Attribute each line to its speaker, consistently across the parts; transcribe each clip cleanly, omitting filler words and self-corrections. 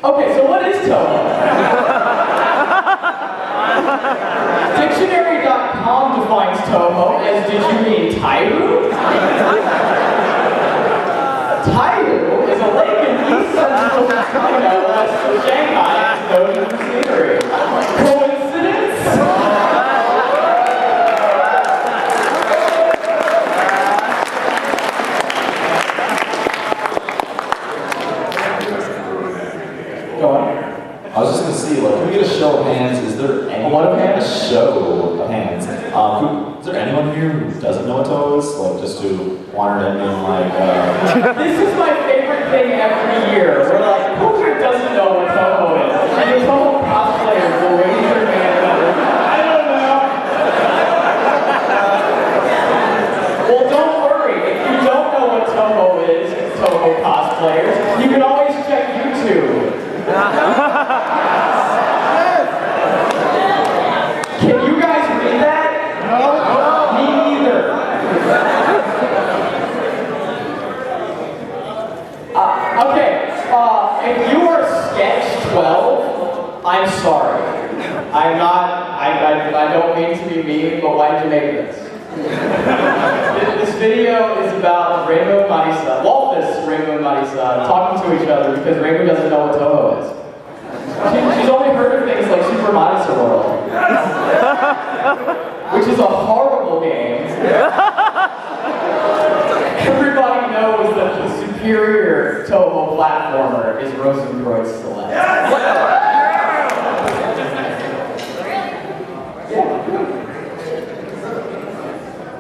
Speaker 1: Okay, so what is Toho? Dictionary.com defines Toho as, did you mean Tairu? Tairu is a lake in east central China west of Shanghai and known for scenery. Coincidence?
Speaker 2: I was just gonna see, like, can we get a show of hands? Is there anyone of hands? A show of hands. Is there anyone here who doesn't know what Toho is? Like, just who wandered in and like,
Speaker 1: This is my favorite thing every year. We're like, who here doesn't know what Toho is? And the Toho cosplayers will raise their hand up. I don't know. Well, don't worry. If you don't know what Toho is, Toho cosplayers, you can always check YouTube. Can you guys read that? No. Me neither. Okay, if you are sketch 12, I'm sorry. I'm not, I don't mean to be mean, but why did you make this? This video is about Rainbow and Marisa, Walfus, Rainbow and Marisa, talking to each other because Rainbow doesn't know what Toho is. She's only heard of things like Super Marisa World, which is a horrible game. Everybody knows that the superior Toho platformer is Rosenkreuz Select.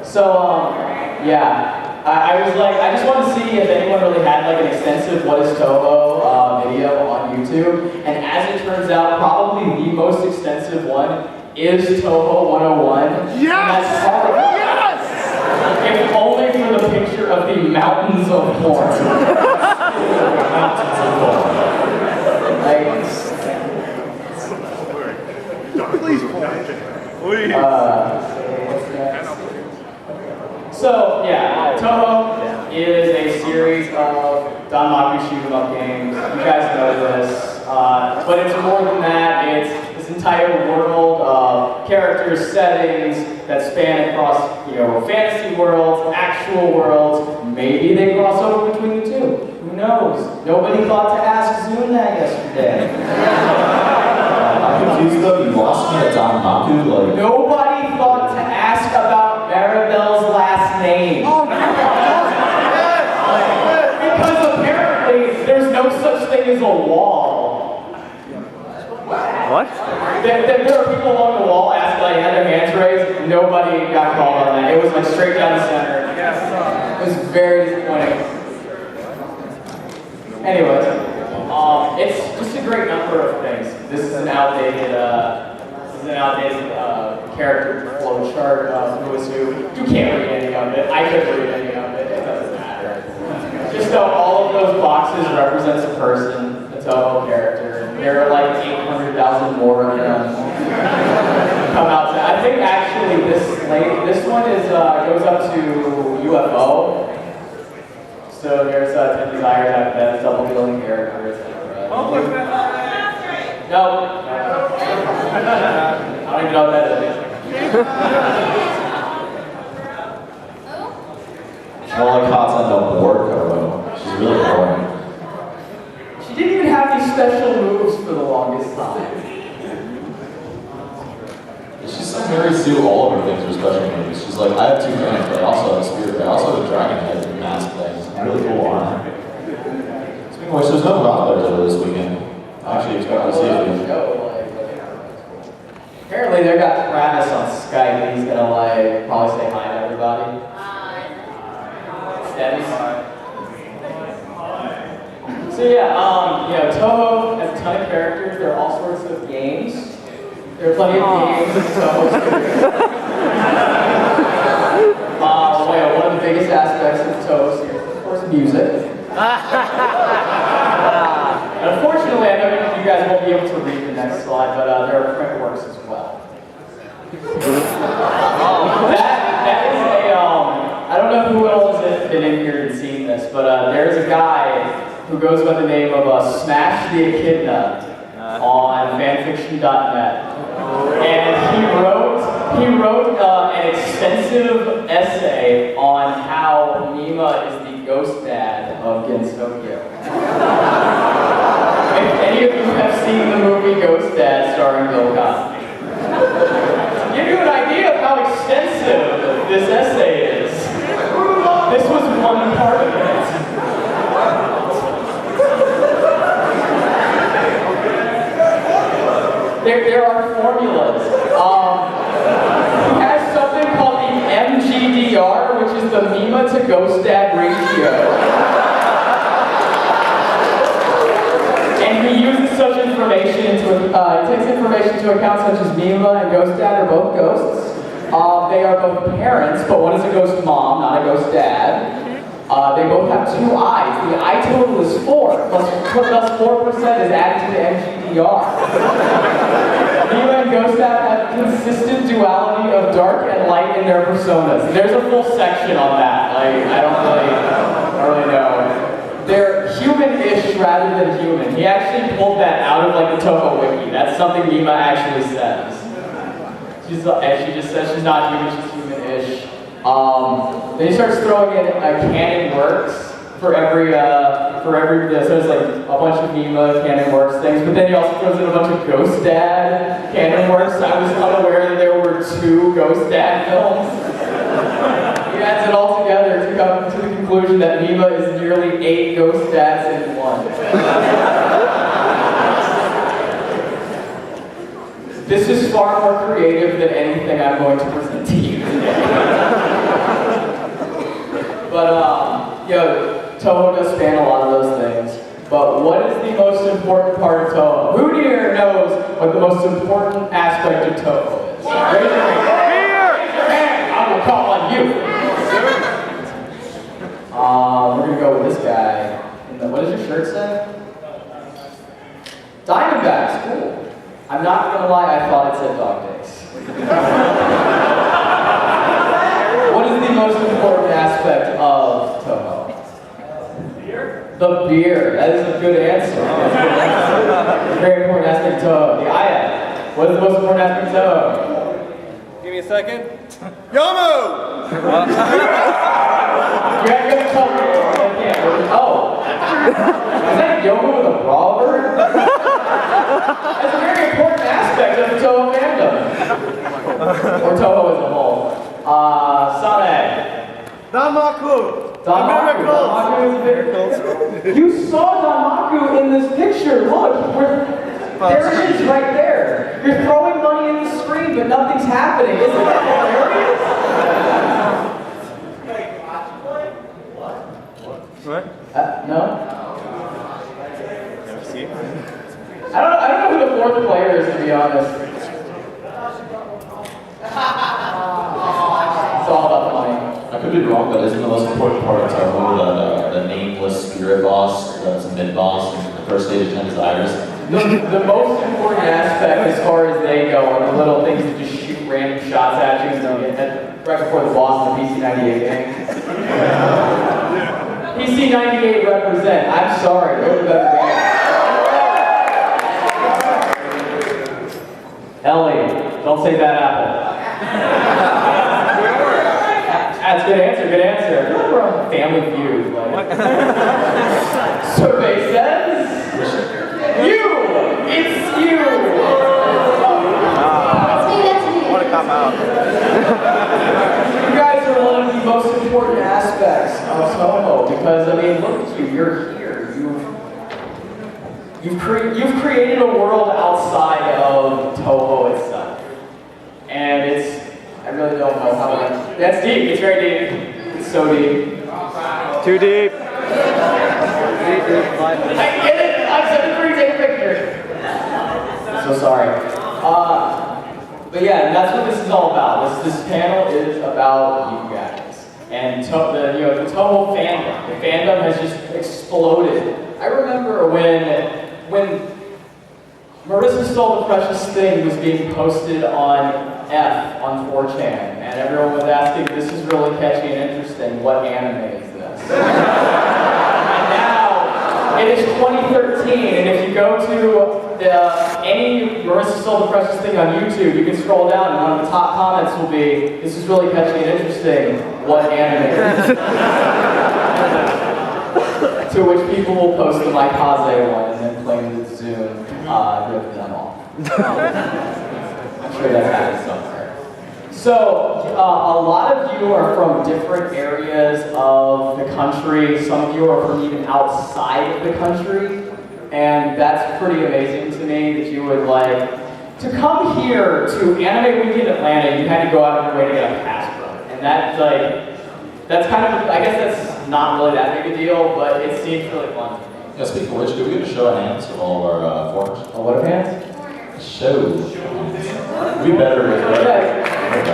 Speaker 1: So, yeah, I was like, I just wanted to see if anyone really had like an extensive what is Toho video on YouTube, and as it turns out, probably the most extensive one is Toho 101.
Speaker 3: Yes!
Speaker 1: And that's horrible.
Speaker 3: Yes!
Speaker 1: If only for the picture of the mountains of porn. Mountains of porn.
Speaker 3: Please, please.
Speaker 1: So, yeah, Toho is a series of Danmaku shoot-'em-up games. You guys know this. But it's more than that. It's this entire world of characters, settings that span across, fantasy worlds, actual worlds. Maybe they cross over between the two. Who knows? Nobody thought to ask Zune that yesterday.
Speaker 2: I'm confused though, you lost me at Danmaku, like...
Speaker 1: Nobody thought to ask about Maribel's last name.
Speaker 3: Oh, no.
Speaker 1: Because apparently there's no such thing as a wall.
Speaker 4: What?
Speaker 1: There are people along the wall asking, like, had their hands raised. Nobody got called on that. It was like straight down the center. It was very disappointing. Anyways, it's just a great number of things. This is an outdated character flow chart of who is who. You can't read any of it. I couldn't read any of it. It doesn't matter. Just though all of those boxes represents a person, a Toho character. There are like 800,000 more of them come out. I think actually this one is goes up to UFO. So there's 10 desires after that. It's double billing characters. No. I don't even know what that is.
Speaker 2: More like Hot's on the board cover. She's really boring.
Speaker 1: She didn't even have these special moves for the longest time.
Speaker 2: She's like Mary Sue, all of her things are special moves. She's like, I have two hands, but I also have a spear, but I also have a dragon head and mask things. Really cool armor. Speaking of which, there's no Rob there this weekend. I actually expect to see it.
Speaker 1: Apparently they got Travis on Skype. He's gonna like probably say hi to everybody. Steady. So yeah, Toho has a ton of characters. There are all sorts of games. There are plenty of games in Toho. One of the biggest aspects of Toho series is, of course, music. Unfortunately, I know you guys won't be able to read the next slide, but there are print works as well. That is a, I don't know who else has been in here and seen this, but there's a guy who goes by the name of Smash the Echidna on fanfiction.net. And he wrote an extensive essay on how Mima is the ghost dad of Gens Tokyo. If any of you have seen the movie Ghost Dad starring Bill Cosby, to give you an idea of how extensive this essay is, this was one part of it. There are formulas. He has something called the MGDR, which is the Mima to Ghost Dad ratio. And he uses such information he takes information into account such as Mima and Ghost Dad are both ghosts. They are both parents, but one is a ghost mom, not a ghost dad. They both have 2 eyes. The eye total is 4, thus 4% is added to the MGDR. Mima and Ghost Dad have consistent duality of dark and light in their personas. There's a full section on that. Like, I don't really know. They're human-ish rather than human. He actually pulled that out of like the Toho wiki. That's something Mima actually says. She just says she's not human, she's human-ish. Then he starts throwing in canon works for every so there's like a bunch of Mima canon works things, but then he also throws in a bunch of Ghost Dad canon works. I was unaware that there were 2 Ghost Dad films. He adds it all together to come to the conclusion that Mima is nearly 8 Ghost Dads in one. This is far more creative than anything I'm going to present to you today. But, Toho does span a lot of those things. But what is the most important part of Toho? Who here knows what the most important aspect of Toho is? Raise your hand. I will call on you. We're gonna go with this guy. What does your shirt say? Diamondbacks, cool. I'm not gonna lie, I thought it said dog days. What is the most important aspect of Toho? The beer. That is a good answer. That's a good answer. Very important aspect of Toho. The Ayat. What is the most important aspect of Toho?
Speaker 5: Give me a second.
Speaker 3: Yomo!
Speaker 1: You have to tell me. Oh. Is that Yoga with a bra bird? That's a very important aspect of the Toho fandom. Or Toho as a whole. Sane.
Speaker 3: Danmaku!
Speaker 1: Danmaku. Danmaku is a big... You saw Danmaku in this picture. Look, there it is right there. You're throwing money in the screen, but nothing's happening. Isn't that hilarious?
Speaker 5: What?
Speaker 1: No?
Speaker 5: Never seen.
Speaker 1: I don't know who the 4th player is, to be honest. It's all about money.
Speaker 2: I could be wrong, but isn't the most important part of Toho the nameless spirit boss, that's a mid-boss, and the first stage of 10 Desires?
Speaker 1: The most important aspect as far as they go are the little things that just shoot random shots at you right before the boss in the PC-98 game. PC-98 represent. I'm sorry, they're the better game. Ellie, don't say that apple. That's a good answer, good answer. I feel like we're on Family Feud. Like. Survey says, you! It's you!
Speaker 5: Want to come out?
Speaker 1: You guys are one of the most important aspects of Toho because, I mean, look at you, you're here. You've created a world outside of Toho itself. And I really don't know how that's deep, it's very deep. It's so deep.
Speaker 5: Too deep.
Speaker 1: I get it, I'm 73, take a picture. So sorry. But yeah, that's what this is all about. This panel is about you guys. And the Toho fandom. The fandom has just exploded. I remember when Marissa Stole the Precious Thing was being posted on F on 4chan, and everyone was asking, this is really catchy and interesting, what anime is this? It is 2013, and if you go to any Marissa Soul the Precious thing on YouTube, you can scroll down, and one of the top comments will be, "This is really catchy and interesting. What anime?" To which people will post the My Kaze one and then claim that Zoom ripped them off. I'm sure that's happened somewhere. So, a lot of you are from different areas of the country. Some of you are from even outside of the country. And that's pretty amazing to me that you would like to come here to Anime Week in Atlanta. You had to go out of your way to get a pass from it. And that's kind of, I guess that's not really that big a deal, but it seems really fun to me.
Speaker 2: Yeah, speaking of which, do we get a show of hands from all of our foreigners?
Speaker 1: Oh, what hands?
Speaker 2: Show. We better get ready.
Speaker 1: Okay.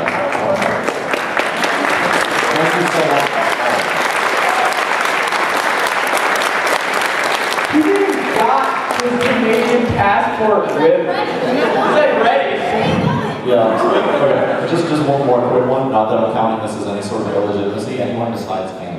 Speaker 2: Thank you so much.
Speaker 1: He even got his Canadian passport with him. He's like ready.
Speaker 2: Yeah, okay. Just one more quick one. Not that I'm counting this as any sort of illegitimacy. Anyone besides Canada